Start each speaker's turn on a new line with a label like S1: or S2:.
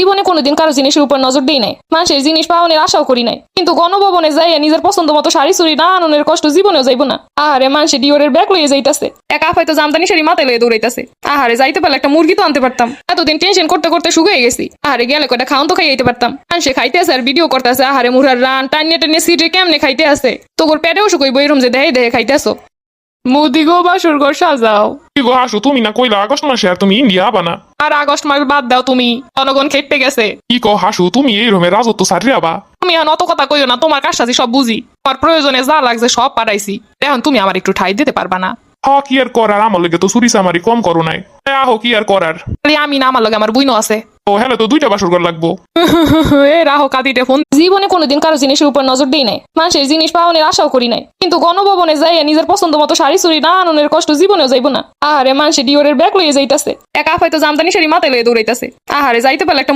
S1: জীবনে কোনোদিন কারো জিনিসের উপর নজর দিই নাই, মানুষের জিনিস পাওয়ানোর আশাও করি নাই, কিন্তু গণভবনে যাইয়া নিজের পছন্দ মতো শাড়ি চুরি না আননের কষ্ট জীবনেও যাইব না। আহারে মানুষে ডিওরের ব্যাগ লইয়ে যাইতাছে, এক আফাই তো জামদানি শাড়ি মাথায় লইয়ে দৌড়াইতাছে। আহারে যাইতে পারলে একটা মুরগি তো আনতে পারতাম, এতদিন টেনশন করতে করতে শুকিয়ে গেছি। আহারে গেলে কয়টা খাওন তো খাইতে পারতাম। মানুষে খাইতে আছে আর ভিডিও করতেছে, আহারে মুরার রান টানিয়ে টানিয়ে সিটে কেমনে খাইতে আছে, তোর পেটেও শুকইব এরম যে দেহে দেহে খাইতেছো।
S2: মোদি গো বাসর ঘর সাজাও। কি গো হাসু, তুমি না কইলা আগস্ট মাসে আর তুমি ইন্ডিয়া বানা।
S1: আর আগস্ট মাস বাদ দাও, তুমি জনগণ খেপে গেছে।
S2: কি কো হাসু, তুমি এই রুমে রাজত্ব সারিয়া বা।
S1: তুমি এখন অত কথা কইও না, তোমার কাজটাজি সব বুঝি, তোমার প্রয়োজনে যা লাগছে সব পাঠাইছি, এখন তুমি আমার একটু ঠাই দিতে পারবা না?
S2: হ কি আর করার, আমার লগে তো চুরি চামারি কম করো নাই। আহো কি আর করার।
S1: খালি আমি না, আমার লগে আমার বুইনো আছে।
S2: ও হ্যাঁ, তো দুইটা বাসর ঘর লাগবো।
S1: এ রাহো কাঁদিতে ফোন। জীবনে কোনোদিন কারো জিনিসের উপর নজর দিই নাই, মানুষের জিনিস পাওয়ানোর আশাও করি নাই, কিন্তু গণভবনে যাইয়া নিজের পছন্দ মতো শাড়ি চুরি না আননের কষ্ট জীবনেও যাইব না। আহারে মানুষে ডিওরের ব্যাগ লইয়ে যাইতাছে, এক আফাই তো জামদানি শাড়ি মাথায় লইয়ে দৌড়াইতাছে। আহারে যাইতে পারলে একটা